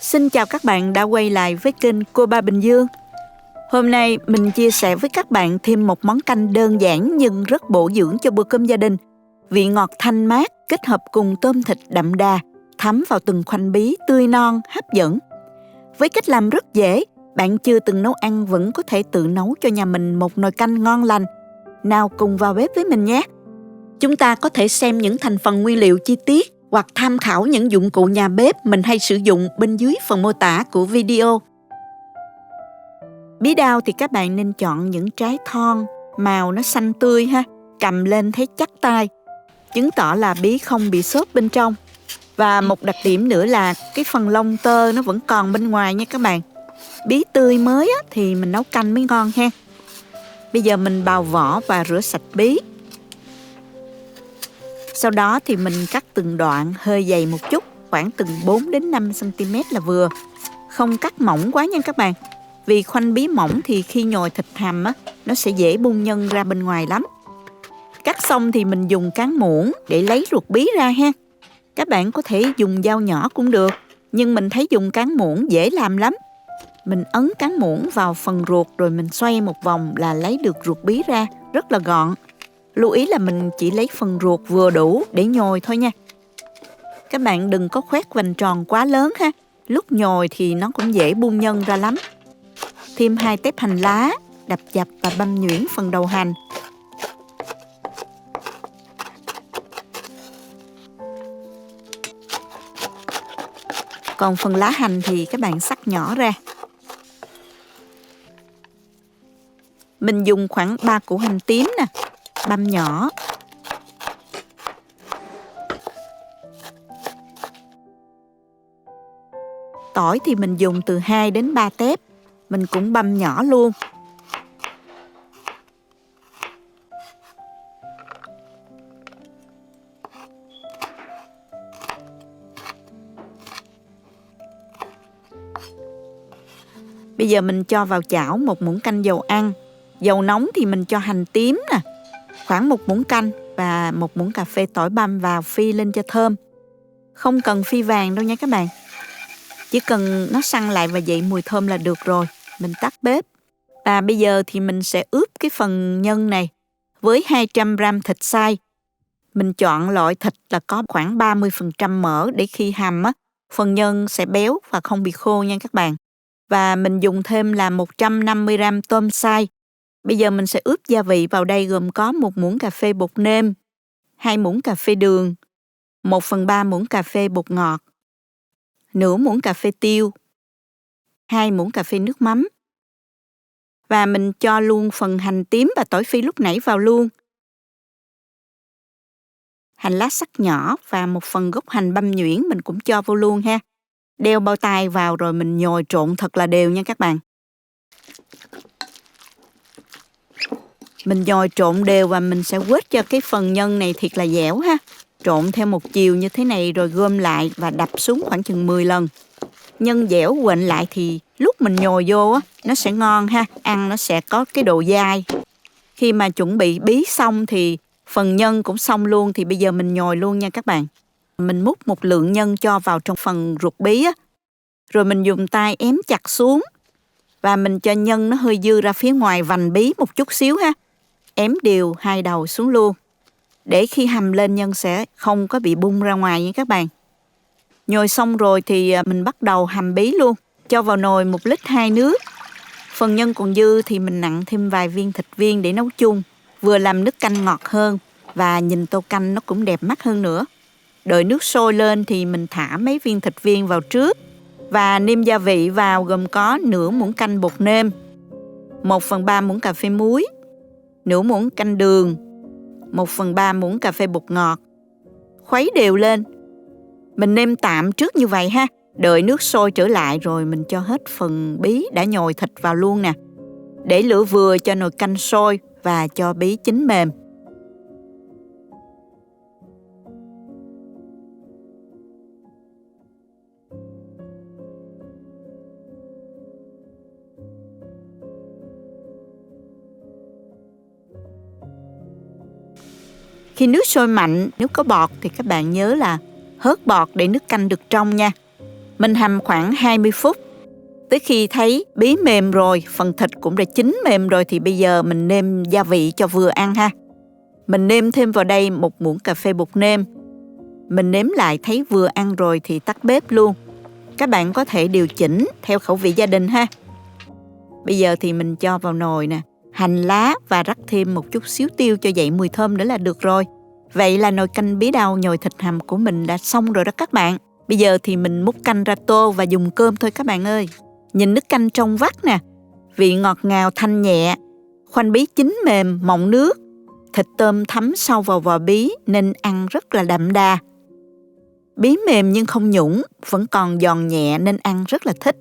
Xin chào các bạn đã quay lại với kênh Cô Ba Bình Dương. Hôm nay mình chia sẻ với các bạn thêm một món canh đơn giản nhưng rất bổ dưỡng cho bữa cơm gia đình. Vị ngọt thanh mát kết hợp cùng tôm thịt đậm đà, thấm vào từng khoanh bí tươi non, hấp dẫn. Với cách làm rất dễ, bạn chưa từng nấu ăn vẫn có thể tự nấu cho nhà mình một nồi canh ngon lành. Nào cùng vào bếp với mình nhé! Chúng ta có thể xem những thành phần nguyên liệu chi tiết hoặc tham khảo những dụng cụ nhà bếp mình hay sử dụng bên dưới phần mô tả của video. Bí đao thì các bạn nên chọn những trái thon, màu nó xanh tươi ha, cầm lên thấy chắc tay, chứng tỏ là bí không bị xốp bên trong. Và một đặc điểm nữa là cái phần lông tơ nó vẫn còn bên ngoài nha các bạn. Bí tươi mới á, thì mình nấu canh mới ngon ha. Bây giờ mình bào vỏ và rửa sạch bí. Sau đó thì mình cắt từng đoạn hơi dày một chút, khoảng từng 4 đến 5 cm là vừa. Không cắt mỏng quá nha các bạn. Vì khoanh bí mỏng thì khi nhồi thịt hầm á, nó sẽ dễ bung nhân ra bên ngoài lắm. Cắt xong thì mình dùng cán muỗng để lấy ruột bí ra ha. Các bạn có thể dùng dao nhỏ cũng được, nhưng mình thấy dùng cán muỗng dễ làm lắm. Mình ấn cán muỗng vào phần ruột rồi mình xoay một vòng là lấy được ruột bí ra, rất là gọn. Lưu ý là mình chỉ lấy phần ruột vừa đủ để nhồi thôi nha. Các bạn đừng có khoét vành tròn quá lớn ha. Lúc nhồi thì nó cũng dễ bung nhân ra lắm. Thêm 2 tép hành lá, đập dập và băm nhuyễn phần đầu hành. Còn phần lá hành thì các bạn xắt nhỏ ra. Mình dùng khoảng 3 củ hành tím nè, băm nhỏ. Tỏi thì mình dùng từ 2 đến 3 tép, mình cũng băm nhỏ luôn. Bây giờ mình cho vào chảo 1 muỗng canh dầu ăn. Dầu nóng thì mình cho hành tím nè, khoảng 1 muỗng canh và 1 muỗng cà phê tỏi băm vào phi lên cho thơm. Không cần phi vàng đâu nha các bạn. Chỉ cần nó săn lại và dậy mùi thơm là được rồi. Mình tắt bếp. Và bây giờ thì mình sẽ ướp cái phần nhân này với 200g thịt xay. Mình chọn loại thịt là có khoảng 30% mỡ để khi hầm á, phần nhân sẽ béo và không bị khô nha các bạn. Và mình dùng thêm là 150g tôm xay. Bây giờ mình sẽ ướp gia vị vào đây gồm có 1 muỗng cà phê bột nêm, 2 muỗng cà phê đường, 1/3 muỗng cà phê bột ngọt, nửa muỗng cà phê tiêu, 2 muỗng cà phê nước mắm. Và mình cho luôn phần hành tím và tỏi phi lúc nãy vào luôn. Hành lá sắc nhỏ và 1 phần gốc hành băm nhuyễn mình cũng cho vô luôn ha. Đeo bao tay vào rồi mình nhồi trộn thật là đều nha các bạn. Mình nhồi trộn đều và mình sẽ quết cho cái phần nhân này thiệt là dẻo ha. Trộn theo một chiều như thế này rồi gom lại và đập xuống khoảng chừng 10 lần. Nhân dẻo quện lại thì lúc mình nhồi vô á, nó sẽ ngon ha. Ăn nó sẽ có cái độ dai. Khi mà chuẩn bị bí xong thì phần nhân cũng xong luôn. Thì bây giờ mình nhồi luôn nha các bạn. Mình múc một lượng nhân cho vào trong phần ruột bí á. Rồi mình dùng tay ém chặt xuống. Và mình cho nhân nó hơi dư ra phía ngoài vành bí một chút xíu ha. Ém đều 2 đầu xuống luôn. Để khi hầm lên nhân sẽ không có bị bung ra ngoài nha các bạn. Nhồi xong rồi thì mình bắt đầu hầm bí luôn. Cho vào nồi 1 lít 2 nước. Phần nhân còn dư thì mình nặn thêm vài viên thịt viên để nấu chung. Vừa làm nước canh ngọt hơn và nhìn tô canh nó cũng đẹp mắt hơn nữa. Đợi nước sôi lên thì mình thả mấy viên thịt viên vào trước. Và nêm gia vị vào gồm có nửa muỗng canh bột nêm, 1/3 muỗng cà phê muối, nửa muỗng canh đường, 1/3 muỗng cà phê bột ngọt. Khuấy đều lên. Mình nêm tạm trước như vậy ha. Đợi nước sôi trở lại rồi mình cho hết phần bí đã nhồi thịt vào luôn nè. Để lửa vừa cho nồi canh sôi và cho bí chín mềm. Khi nước sôi mạnh, nếu có bọt thì các bạn nhớ là hớt bọt để nước canh được trong nha. Mình hầm khoảng 20 phút. Tới khi thấy bí mềm rồi, phần thịt cũng đã chín mềm rồi thì bây giờ mình nêm gia vị cho vừa ăn ha. Mình nêm thêm vào đây 1 muỗng cà phê bột nêm. Mình nếm lại thấy vừa ăn rồi thì tắt bếp luôn. Các bạn có thể điều chỉnh theo khẩu vị gia đình ha. Bây giờ thì mình cho vào nồi nè, hành lá và rắc thêm một chút xíu tiêu cho dậy mùi thơm nữa là được rồi. Vậy là nồi canh bí đao nhồi thịt hầm của mình đã xong rồi đó các bạn. Bây giờ thì mình múc canh ra tô và dùng cơm thôi các bạn ơi. Nhìn nước canh trong vắt nè, vị ngọt ngào thanh nhẹ, khoanh bí chín mềm, mọng nước, thịt tôm thấm sâu vào vỏ bí nên ăn rất là đậm đà. Bí mềm nhưng không nhũn, vẫn còn giòn nhẹ nên ăn rất là thích.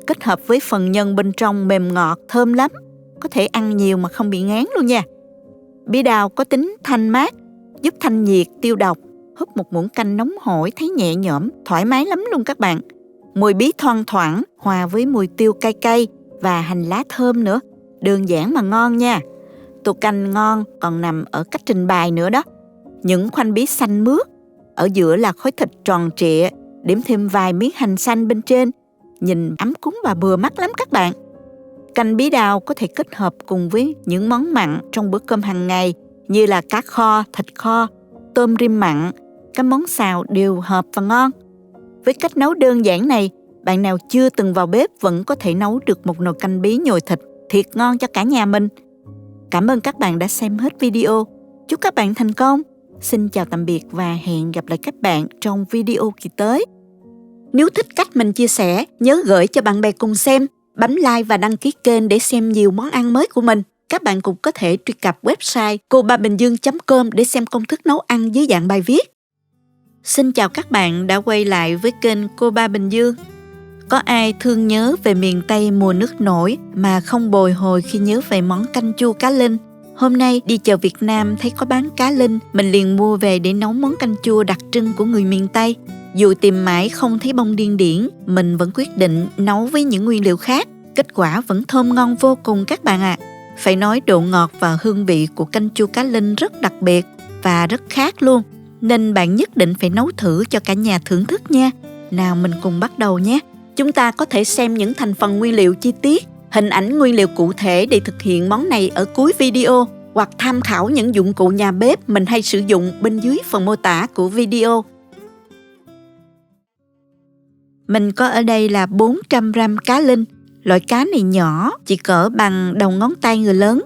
Kết hợp với phần nhân bên trong mềm ngọt, thơm lắm, có thể ăn nhiều mà không bị ngán luôn nha. Bí đao có tính thanh mát, giúp thanh nhiệt, tiêu độc. Húp một muỗng canh nóng hổi thấy nhẹ nhõm, thoải mái lắm luôn các bạn. Mùi bí thoang thoảng hòa với mùi tiêu cay cay và hành lá thơm nữa. Đơn giản mà ngon nha. Tô canh ngon còn nằm ở cách trình bày nữa đó. Những khoanh bí xanh mướt, ở giữa là khối thịt tròn trịa, điểm thêm vài miếng hành xanh bên trên. Nhìn ấm cúng và bừa mắt lắm các bạn. Canh bí đao có thể kết hợp cùng với những món mặn trong bữa cơm hàng ngày như là cá kho, thịt kho, tôm rim mặn. Các món xào đều hợp và ngon. Với cách nấu đơn giản này, bạn nào chưa từng vào bếp vẫn có thể nấu được một nồi canh bí nhồi thịt thiệt ngon cho cả nhà mình. Cảm ơn các bạn đã xem hết video. Chúc các bạn thành công. Xin chào tạm biệt và hẹn gặp lại các bạn trong video kỳ tới. Nếu thích cách mình chia sẻ, nhớ gửi cho bạn bè cùng xem, bấm like và đăng ký kênh để xem nhiều món ăn mới của mình. Các bạn cũng có thể truy cập website cobabình dương.com để xem công thức nấu ăn dưới dạng bài viết. Xin chào các bạn đã quay lại với kênh Cô Ba Bình Dương. Có ai thương nhớ về miền Tây mùa nước nổi mà không bồi hồi khi nhớ về món canh chua cá linh? Hôm nay đi chợ Việt Nam thấy có bán cá linh, mình liền mua về để nấu món canh chua đặc trưng của người miền Tây. Dù tìm mãi không thấy bông điên điển, mình vẫn quyết định nấu với những nguyên liệu khác. Kết quả vẫn thơm ngon vô cùng các bạn ạ. Phải nói độ ngọt và hương vị của canh chua cá linh rất đặc biệt và rất khác luôn. Nên bạn nhất định phải nấu thử cho cả nhà thưởng thức nha. Nào mình cùng bắt đầu nhé. Chúng ta có thể xem những thành phần nguyên liệu chi tiết, hình ảnh nguyên liệu cụ thể để thực hiện món này ở cuối video, hoặc tham khảo những dụng cụ nhà bếp mình hay sử dụng bên dưới phần mô tả của video. Mình có ở đây là 400 g cá linh. Loại cá này nhỏ, chỉ cỡ bằng đầu ngón tay người lớn.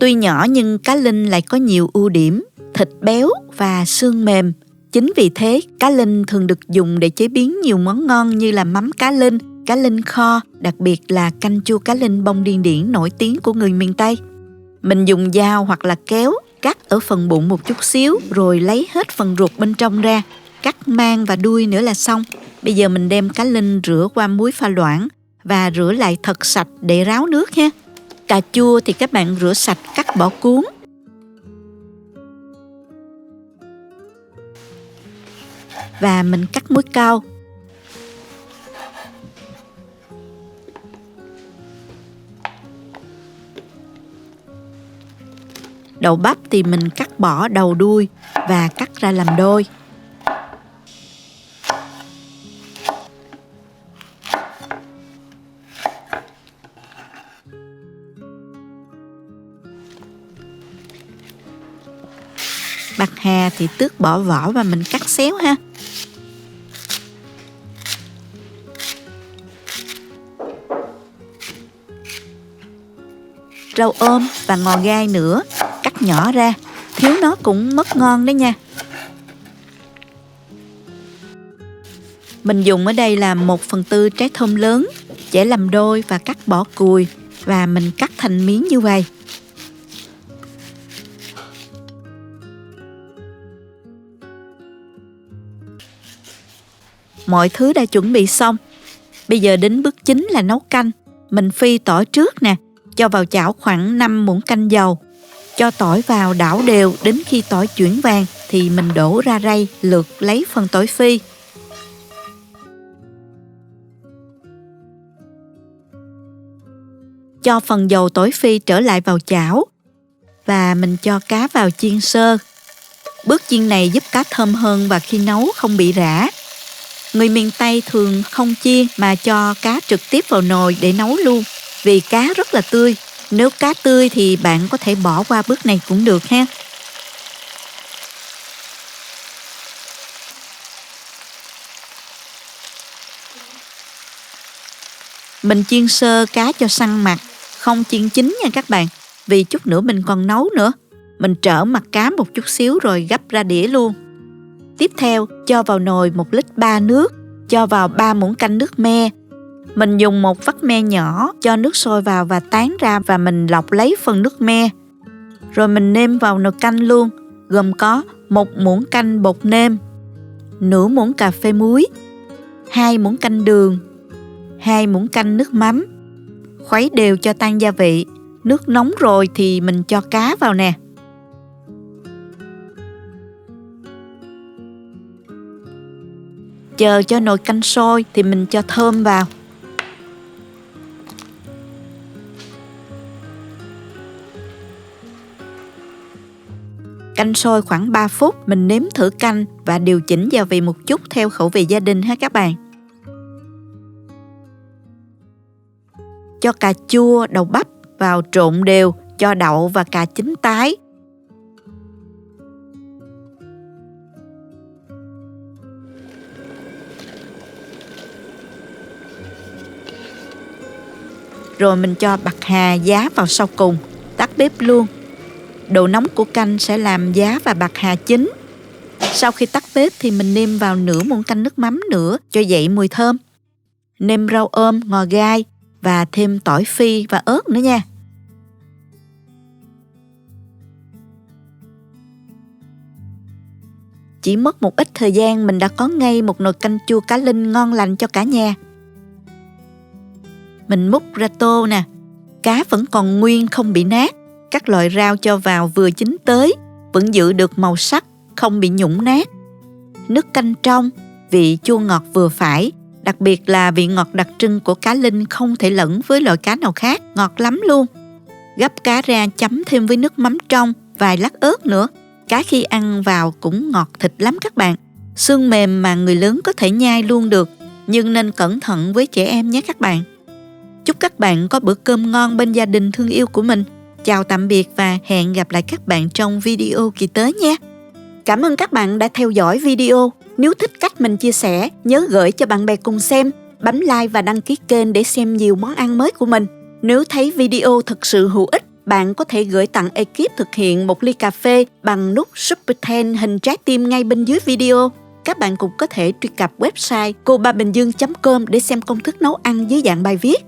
Tuy nhỏ nhưng cá linh lại có nhiều ưu điểm, thịt béo và xương mềm. Chính vì thế, cá linh thường được dùng để chế biến nhiều món ngon như là mắm cá linh kho, đặc biệt là canh chua cá linh bông điên điển nổi tiếng của người miền Tây. Mình dùng dao hoặc là kéo, cắt ở phần bụng một chút xíu, rồi lấy hết phần ruột bên trong ra, cắt mang và đuôi nữa là xong. Bây giờ mình đem cá linh rửa qua muối pha loãng và rửa lại thật sạch để ráo nước ha. Cà chua thì các bạn rửa sạch, cắt bỏ cuống. Và mình cắt muối cao. Đậu bắp thì mình cắt bỏ đầu đuôi và cắt ra làm đôi. Bạc hà thì tước bỏ vỏ và mình cắt xéo ha. Rau ôm và ngò gai nữa, cắt nhỏ ra, thiếu nó cũng mất ngon đấy nha. Mình dùng ở đây là 1/4 trái thơm lớn, chẻ làm đôi và cắt bỏ cùi, và mình cắt thành miếng như vậy. Mọi thứ đã chuẩn bị xong. Bây giờ đến bước chính là nấu canh. Mình phi tỏi trước nè, cho vào chảo khoảng 5 muỗng canh dầu. Cho tỏi vào đảo đều đến khi tỏi chuyển vàng thì mình đổ ra rây, lượt lấy phần tỏi phi. Cho phần dầu tỏi phi trở lại vào chảo và mình cho cá vào chiên sơ. Bước chiên này giúp cá thơm hơn và khi nấu không bị rã. Người miền Tây thường không chiên mà cho cá trực tiếp vào nồi để nấu luôn, vì cá rất là tươi. Nếu cá tươi thì bạn có thể bỏ qua bước này cũng được ha. Mình chiên sơ cá cho săn mặt, không chiên chín nha các bạn, vì chút nữa mình còn nấu nữa. Mình trở mặt cá một chút xíu rồi gắp ra đĩa luôn. Tiếp theo, cho vào nồi 1 lít 3 nước, cho vào 3 muỗng canh nước me. Mình dùng một vắt me nhỏ, cho nước sôi vào và tán ra và mình lọc lấy phần nước me. Rồi mình nêm vào nồi canh luôn, gồm có 1 muỗng canh bột nêm, nửa muỗng cà phê muối, 2 muỗng canh đường, 2 muỗng canh nước mắm. Khuấy đều cho tan gia vị. Nước nóng rồi thì mình cho cá vào nè. Chờ cho nồi canh sôi thì mình cho thơm vào. Canh sôi khoảng 3 phút, mình nếm thử canh và điều chỉnh gia vị một chút theo khẩu vị gia đình ha các bạn. Cho cà chua, đậu bắp vào trộn đều, cho đậu và cà chín tái. Rồi mình cho bạc hà, giá vào sau cùng, tắt bếp luôn. Độ nóng của canh sẽ làm giá và bạc hà chín. Sau khi tắt bếp thì mình nêm vào nửa muỗng canh nước mắm nữa cho dậy mùi thơm. Nêm rau ôm, ngò gai và thêm tỏi phi và ớt nữa nha. Chỉ mất một ít thời gian mình đã có ngay một nồi canh chua cá linh ngon lành cho cả nhà. Mình múc ra tô nè, cá vẫn còn nguyên không bị nát. Các loại rau cho vào vừa chín tới, vẫn giữ được màu sắc, không bị nhũn nát. Nước canh trong, vị chua ngọt vừa phải, đặc biệt là vị ngọt đặc trưng của cá linh không thể lẫn với loại cá nào khác, ngọt lắm luôn. Gắp cá ra chấm thêm với nước mắm trong, vài lát ớt nữa. Cá khi ăn vào cũng ngọt thịt lắm các bạn. Xương mềm mà người lớn có thể nhai luôn được, nhưng nên cẩn thận với trẻ em nhé các bạn. Chúc các bạn có bữa cơm ngon bên gia đình thương yêu của mình. Chào tạm biệt và hẹn gặp lại các bạn trong video kỳ tới nhé. Cảm ơn các bạn đã theo dõi video. Nếu thích cách mình chia sẻ, nhớ gửi cho bạn bè cùng xem, bấm like và đăng ký kênh để xem nhiều món ăn mới của mình. Nếu thấy video thực sự hữu ích, bạn có thể gửi tặng ekip thực hiện một ly cà phê bằng nút Super Thanks hình trái tim ngay bên dưới video. Các bạn cũng có thể truy cập website cobabình dương.com để xem công thức nấu ăn dưới dạng bài viết.